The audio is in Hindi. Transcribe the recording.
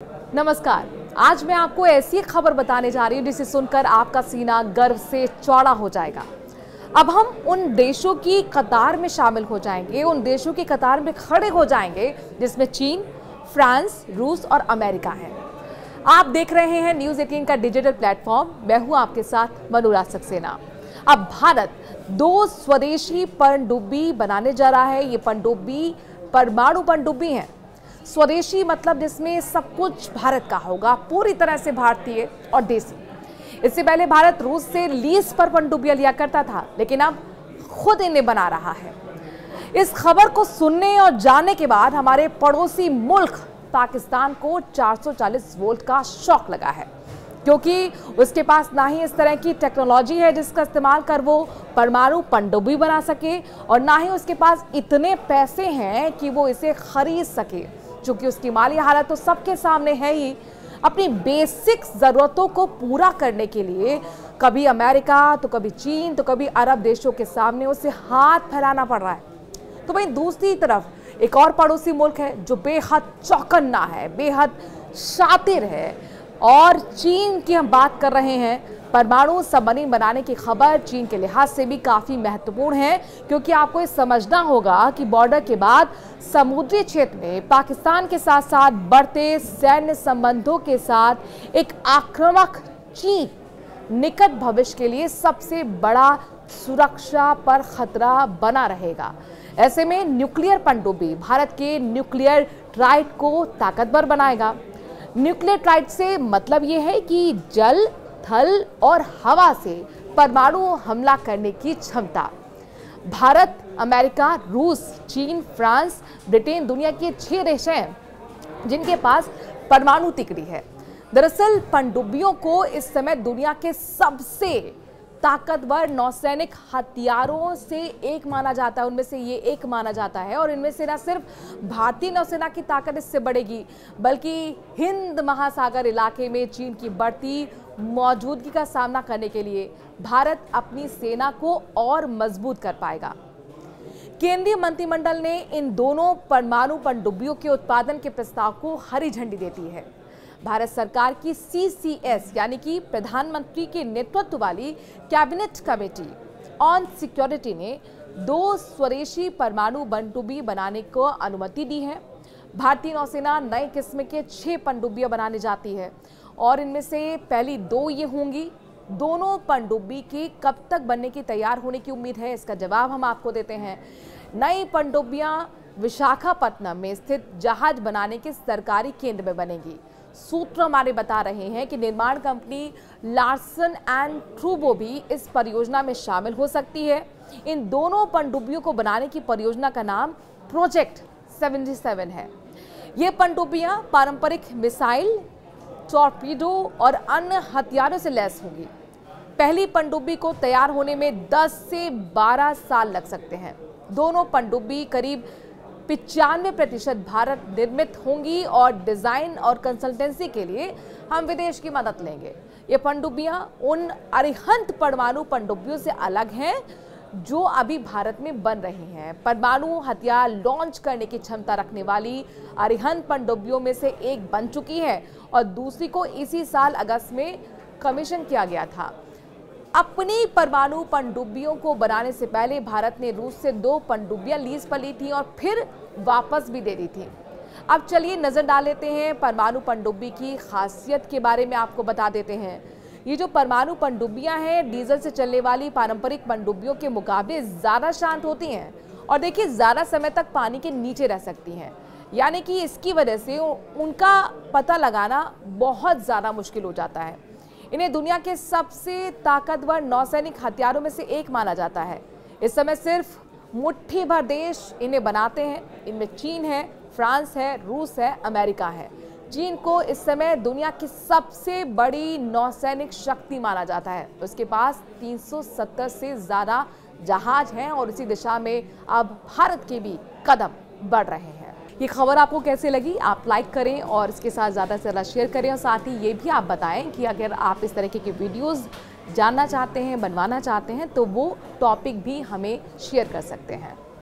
नमस्कार। आज मैं आपको ऐसी खबर बताने जा रही हूँ जिसे सुनकर आपका सीना गर्व से चौड़ा हो जाएगा। अब हम उन देशों की कतार में शामिल हो जाएंगे, उन देशों की कतार में खड़े हो जाएंगे जिसमें चीन, फ्रांस, रूस और अमेरिका है। आप देख रहे हैं न्यूज़ 18 का डिजिटल प्लेटफॉर्म। मैं हूँ आपके साथ मनोराज सक्सेना। अब भारत 2 स्वदेशी पनडुब्बी बनाने जा रहा है। ये पनडुब्बी परमाणु पनडुब्बी है। स्वदेशी मतलब जिसमें सब कुछ भारत का होगा, पूरी तरह से भारतीय और देसी। इससे पहले भारत रूस से लीज पर पनडुब्बियां लिया करता था, लेकिन अब खुद इन्हें बना रहा है। इस खबर को सुनने और जानने के बाद हमारे पड़ोसी मुल्क पाकिस्तान को 440 वोल्ट का शॉक लगा है, क्योंकि उसके पास ना ही इस तरह की टेक्नोलॉजी है जिसका इस्तेमाल कर वो परमाणु पनडुब्बी बना सके, और ना ही उसके पास इतने पैसे हैं कि वो इसे खरीद सके। चूंकि उसकी माली हालत तो सबके सामने है ही, अपनी बेसिक ज़रूरतों को पूरा करने के लिए कभी अमेरिका तो कभी चीन तो कभी अरब देशों के सामने उसे हाथ फैलाना पड़ रहा है। तो वहीं दूसरी तरफ एक और पड़ोसी मुल्क है जो बेहद चौकन्ना है, बेहद शातिर है, और चीन की हम बात कर रहे हैं। परमाणु सबमरीन बनाने की खबर चीन के लिहाज से भी काफ़ी महत्वपूर्ण है, क्योंकि आपको ये समझना होगा कि बॉर्डर के बाद समुद्री क्षेत्र में पाकिस्तान के साथ साथ बढ़ते सैन्य संबंधों के साथ एक आक्रामक चीन निकट भविष्य के लिए सबसे बड़ा सुरक्षा पर खतरा बना रहेगा। ऐसे में न्यूक्लियर पनडुब्बी भारत के न्यूक्लियर ट्राइड को ताकतवर बनाएगा। न्यूक्लियर ट्राइड से मतलब ये है कि जल, थल और हवा से परमाणु हमला करने की क्षमता। भारत, अमेरिका, रूस, चीन, फ्रांस, ब्रिटेन दुनिया के 6 देश हैं जिनके पास परमाणु तिकड़ी है। दरअसल पनडुब्बियों को इस समय दुनिया के सबसे ताकतवर नौसैनिक हथियारों से एक माना जाता है, उनमें से ये एक माना जाता है। और इनमें से न सिर्फ भारतीय नौसेना की ताकत इससे बढ़ेगी, बल्कि हिंद महासागर इलाके में चीन की बढ़ती मौजूदगी का सामना करने के लिए भारत अपनी सेना को और मजबूत कर पाएगा। केंद्रीय मंत्रिमंडल ने इन दोनों परमाणु पनडुब्बियों के उत्पादन के प्रस्ताव को हरी झंडी दे दी है। भारत सरकार की CCS यानी कि प्रधानमंत्री के नेतृत्व वाली कैबिनेट कमेटी ऑन सिक्योरिटी ने 2 स्वदेशी परमाणु पनडुब्बी बनाने को अनुमति दी है। भारतीय नौसेना नए किस्म के 6 पनडुब्बियां बनाने जाती है, और इनमें से पहली 2 ये होंगी। दोनों पनडुब्बी की कब तक बनने की तैयार होने की उम्मीद है, इसका जवाब हम आपको देते हैं। नई पनडुब्बियां विशाखापत्तनम में स्थित जहाज बनाने के सरकारी केंद्र में बनेगी। सूत्र हमारे बता रहे हैं कि निर्माण कंपनी लार्सन एंड टूब्रो भी इस परियोजना में शामिल हो सकती है। इन दोनों पनडुब्बियों को बनाने की परियोजना का नाम प्रोजेक्ट 77 है। ये पनडुब्बियां पारंपरिक मिसाइल, टॉर्पीडो और अन्य हथियारों से लैस होंगी। पहली पनडुब्बी को तैयार होने में 10 से 12 साल लग सकते हैं। दोनों पनडुब्बी करीब 95% भारत निर्मित होंगी, और डिजाइन और कंसल्टेंसी के लिए हम विदेश की मदद लेंगे। ये पनडुब्बियां उन अरिहंत परमाणु पनडुब्बियों से अलग हैं जो अभी भारत में बन रही हैं। परमाणु हथियार लॉन्च करने की क्षमता रखने वाली अरिहंत पनडुब्बियों में से एक बन चुकी है, और दूसरी को इसी साल अगस्त में कमीशन किया गया था। अपनी परमाणु पनडुब्बियों को बनाने से पहले भारत ने रूस से 2 पनडुब्बियां लीज पर ली थी और फिर वापस भी दे दी थी। अब चलिए नजर डाल लेते हैं परमाणु पनडुब्बी की खासियत के बारे में। आपको बता देते हैं, ये जो परमाणु पनडुब्बियां हैं डीजल से चलने वाली पारंपरिक पनडुब्बियों के मुकाबले ज़्यादा शांत होती हैं, और देखिए ज़्यादा समय तक पानी के नीचे रह सकती हैं। यानी कि इसकी वजह से उनका पता लगाना बहुत ज़्यादा मुश्किल हो जाता है। इन्हें दुनिया के सबसे ताकतवर नौसैनिक हथियारों में से एक माना जाता है। इस समय सिर्फ मुट्ठी भर देश इन्हें बनाते हैं। इनमें चीन है, फ्रांस है, रूस है, अमेरिका है। चीन को इस समय दुनिया की सबसे बड़ी नौसैनिक शक्ति माना जाता है। उसके पास 370 से ज़्यादा जहाज हैं, और इसी दिशा में अब भारत के भी कदम बढ़ रहे हैं। ये खबर आपको कैसे लगी, आप लाइक करें और इसके साथ ज़्यादा से ज़्यादा शेयर करें, और साथ ही ये भी आप बताएं कि अगर आप इस तरीके की वीडियोस जानना चाहते हैं, बनवाना चाहते हैं, तो वो टॉपिक भी हमें शेयर कर सकते हैं।